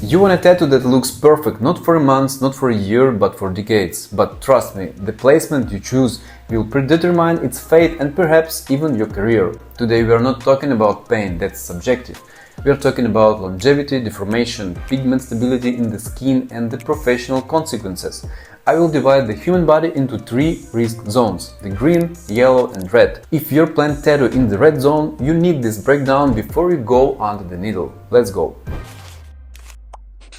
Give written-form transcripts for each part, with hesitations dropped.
You want a tattoo that looks perfect not for a month, not for a year, but for decades. But trust me, the placement you choose will predetermine its fate and perhaps even your career. Today we are not talking about pain, that's subjective. We are talking about longevity, deformation, pigment stability in the skin and the professional consequences. I will divide the human body into 3 risk zones: the green, yellow and red. If you're planning tattoo in the red zone, you need this breakdown before you go under the needle. Let's go!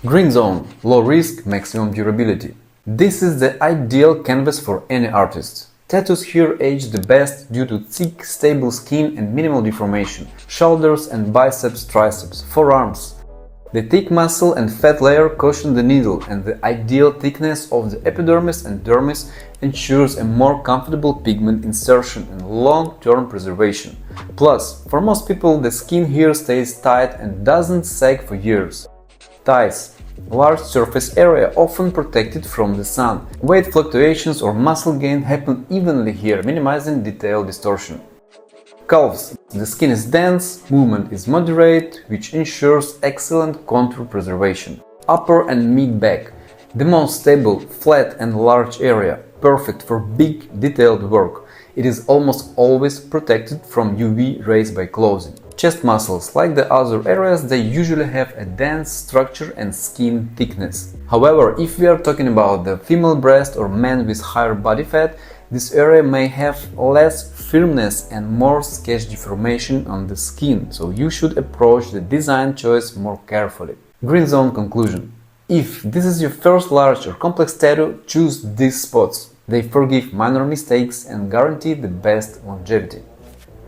Green zone, low risk, maximum durability. This is the ideal canvas for any artist. Tattoos here age the best due to thick, stable skin and minimal deformation. Shoulders and biceps, triceps, forearms. The thick muscle and fat layer cushion the needle, and the ideal thickness of the epidermis and dermis ensures a more comfortable pigment insertion and long-term preservation. Plus, for most people, the skin here stays tight and doesn't sag for years. Thighs. Large surface area, often protected from the sun. Weight fluctuations or muscle gain happen evenly here, minimizing detail distortion. Calves. The skin is dense, movement is moderate, which ensures excellent contour preservation. Upper and mid-back. The most stable, flat and large area, perfect for big, detailed work. It is almost always protected from UV rays by clothing. Chest muscles, like the other areas, they usually have a dense structure and skin thickness. However, if we are talking about the female breast or men with higher body fat, this area may have less firmness and more sketch deformation on the skin, so you should approach the design choice more carefully. Green zone conclusion. If this is your first large or complex tattoo, choose these spots. They forgive minor mistakes and guarantee the best longevity.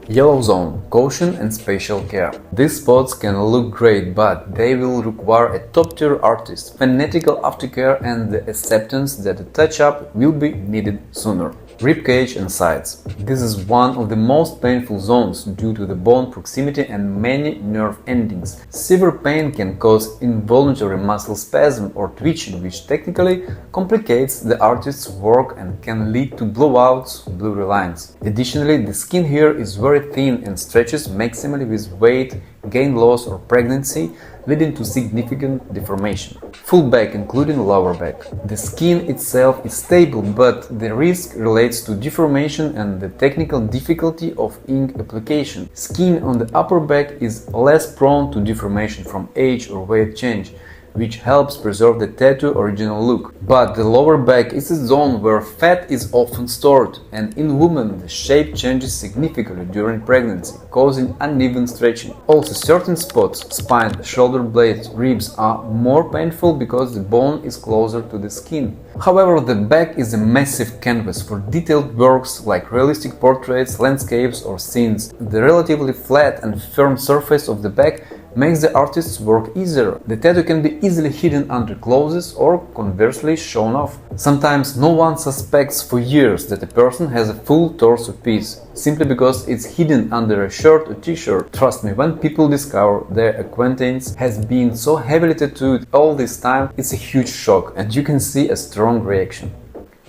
Yellow zone, caution and spatial care. These spots can look great, but they will require a top-tier artist, fanatical aftercare and the acceptance that a touch-up will be needed sooner. Ribcage and sides. This is one of the most painful zones due to the bone proximity and many nerve endings. Severe pain can cause involuntary muscle spasm or twitching, which technically complicates the artist's work and can lead to blowouts, blurry lines. Additionally, the skin here is very thin and stretches maximally with weight, gain loss or pregnancy, leading to significant deformation. Full back, including lower back. The skin itself is stable, but the risk relates to deformation and the technical difficulty of ink application. Skin on the upper back is less prone to deformation from age or weight change, which helps preserve the tattoo original look. But the lower back is a zone where fat is often stored, and in women the shape changes significantly during pregnancy, causing uneven stretching. Also, certain spots, spine, shoulder blades, ribs are more painful because the bone is closer to the skin. However, the back is a massive canvas for detailed works like realistic portraits, landscapes or scenes. The relatively flat and firm surface of the back makes the artist's work easier. The tattoo can be easily hidden under clothes or conversely shown off. Sometimes no one suspects for years that a person has a full torso piece, simply because it's hidden under a shirt or t-shirt. Trust me, when people discover their acquaintance has been so heavily tattooed all this time, it's a huge shock and you can see a strong reaction.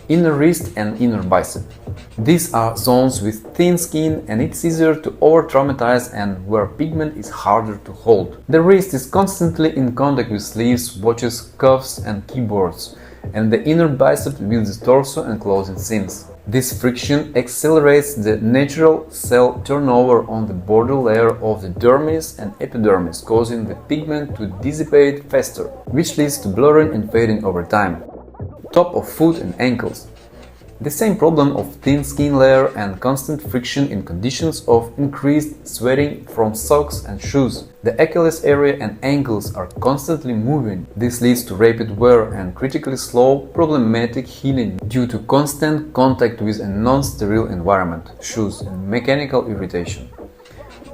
Inner wrist and inner bicep. These are zones with thin skin and it's easier to over-traumatize and where pigment is harder to hold. The wrist is constantly in contact with sleeves, watches, cuffs and keyboards, and the inner bicep with the torso and clothing seams. This friction accelerates the natural cell turnover on the border layer of the dermis and epidermis, causing the pigment to dissipate faster, which leads to blurring and fading over time. Top of foot and ankles. The same problem of thin skin layer and constant friction in conditions of increased sweating from socks and shoes. The Achilles area and ankles are constantly moving. This leads to rapid wear and critically slow, problematic healing due to constant contact with a non-sterile environment, shoes and mechanical irritation.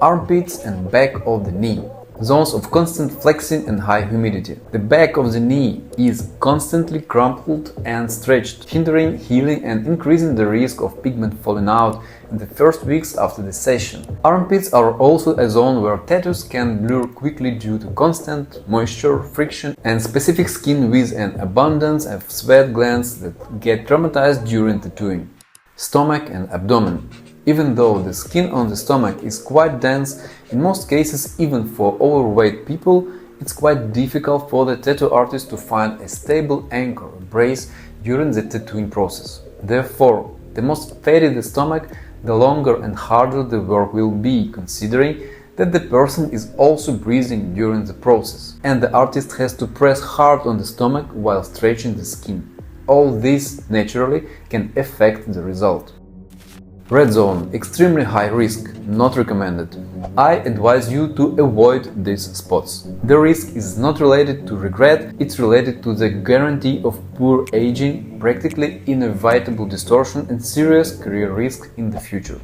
Armpits and back of the knee. Zones of constant flexing and high humidity. The back of the knee is constantly crumpled and stretched, hindering healing and increasing the risk of pigment falling out in the first weeks after the session. Armpits are also a zone where tattoos can blur quickly due to constant moisture, friction, and specific skin with an abundance of sweat glands that get traumatized during tattooing. Stomach and abdomen. Even though the skin on the stomach is quite dense, in most cases, even for overweight people, it's quite difficult for the tattoo artist to find a stable anchor or brace during the tattooing process. Therefore, the more fatty the stomach, the longer and harder the work will be, considering that the person is also breathing during the process, and the artist has to press hard on the stomach while stretching the skin. All this naturally can affect the result. Red zone, extremely high risk, not recommended. I advise you to avoid these spots. The risk is not related to regret, it's related to the guarantee of poor aging, practically inevitable distortion and serious career risk in the future.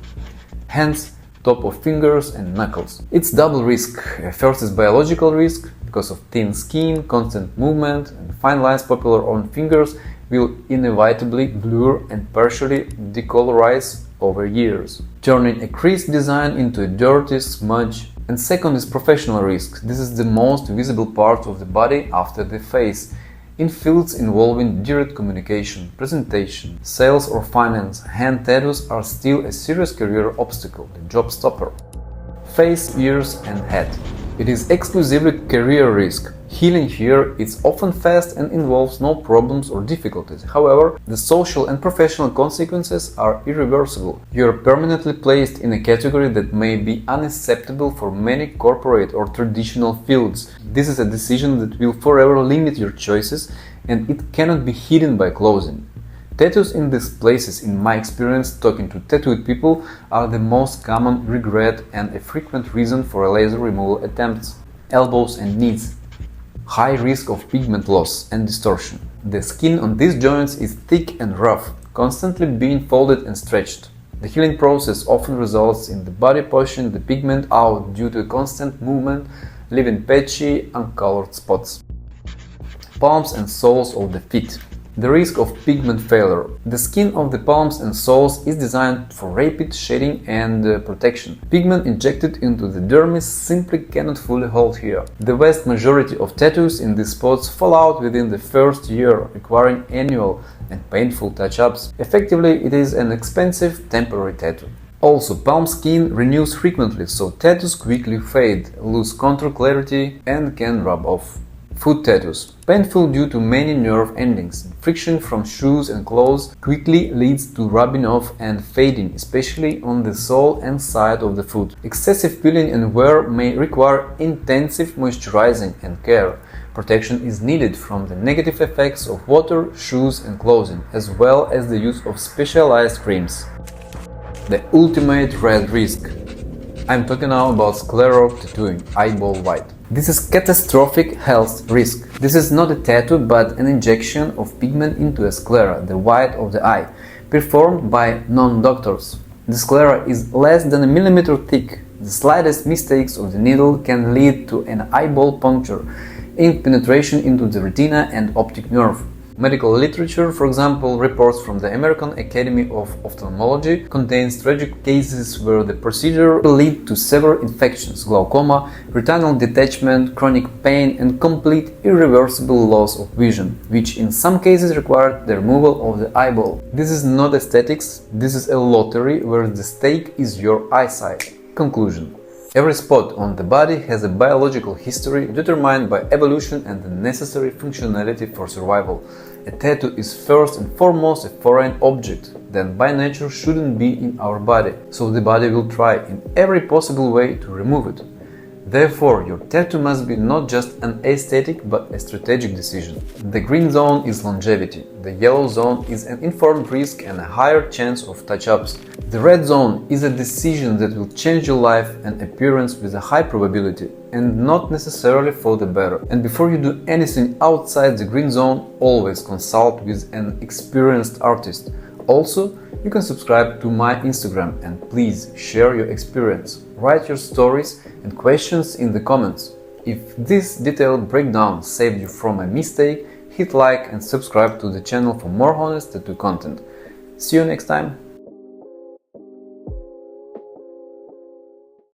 Hence, top of fingers and knuckles. It's double risk. First is biological risk, because of thin skin, constant movement, and fine lines popular on fingers will inevitably blur and partially decolorize over years, turning a creased design into a dirty smudge. And second is professional risk. This is the most visible part of the body after the face. In fields involving direct communication, presentation, sales or finance, hand tattoos are still a serious career obstacle, a job stopper. Face, ears and head. It is exclusively career risk. Healing here is often fast and involves no problems or difficulties. However, the social and professional consequences are irreversible. You are permanently placed in a category that may be unacceptable for many corporate or traditional fields. This is a decision that will forever limit your choices, and it cannot be hidden by clothing. Tattoos in these places, in my experience talking to tattooed people, are the most common regret and a frequent reason for laser removal attempts. Elbows and knees. High risk of pigment loss and distortion. The skin on these joints is thick and rough, constantly being folded and stretched. The healing process often results in the body pushing the pigment out due to constant movement, leaving patchy, uncolored spots. Palms and soles of the feet. The risk of pigment failure. The skin of the palms and soles is designed for rapid shading and protection. Pigment injected into the dermis simply cannot fully hold here. The vast majority of tattoos in these spots fall out within the first year, requiring annual and painful touch-ups. Effectively, it is an expensive temporary tattoo. Also, palm skin renews frequently, so tattoos quickly fade, lose contour clarity and can rub off. Foot tattoos. Painful due to many nerve endings. Friction from shoes and clothes quickly leads to rubbing off and fading, especially on the sole and side of the foot. Excessive peeling and wear may require intensive moisturizing and care. Protection is needed from the negative effects of water, shoes and clothing, as well as the use of specialized creams. The ultimate red risk. I'm talking now about scleral tattooing, eyeball white. This is catastrophic health risk. This is not a tattoo but an injection of pigment into a sclera, the white of the eye, performed by non-doctors. The sclera is less than a millimeter thick. The slightest mistakes of the needle can lead to an eyeball puncture, ink penetration into the retina and optic nerve. Medical literature, for example, reports from the American Academy of Ophthalmology, contains tragic cases where the procedure will lead to severe infections, glaucoma, retinal detachment, chronic pain and complete irreversible loss of vision, which in some cases required the removal of the eyeball. This is not aesthetics, this is a lottery where the stake is your eyesight. Conclusion. Every spot on the body has a biological history determined by evolution and the necessary functionality for survival. A tattoo is first and foremost a foreign object that by nature shouldn't be in our body, so the body will try in every possible way to remove it. Therefore, your tattoo must be not just an aesthetic but a strategic decision. The green zone is longevity, the yellow zone is an informed risk and a higher chance of touch-ups. The red zone is a decision that will change your life and appearance with a high probability, and not necessarily for the better. And before you do anything outside the green zone, always consult with an experienced artist. Also, you can subscribe to my Instagram and please share your experience. Write your stories and questions in the comments. If this detailed breakdown saved you from a mistake, hit like and subscribe to the channel for more honest tattoo content. See you next time!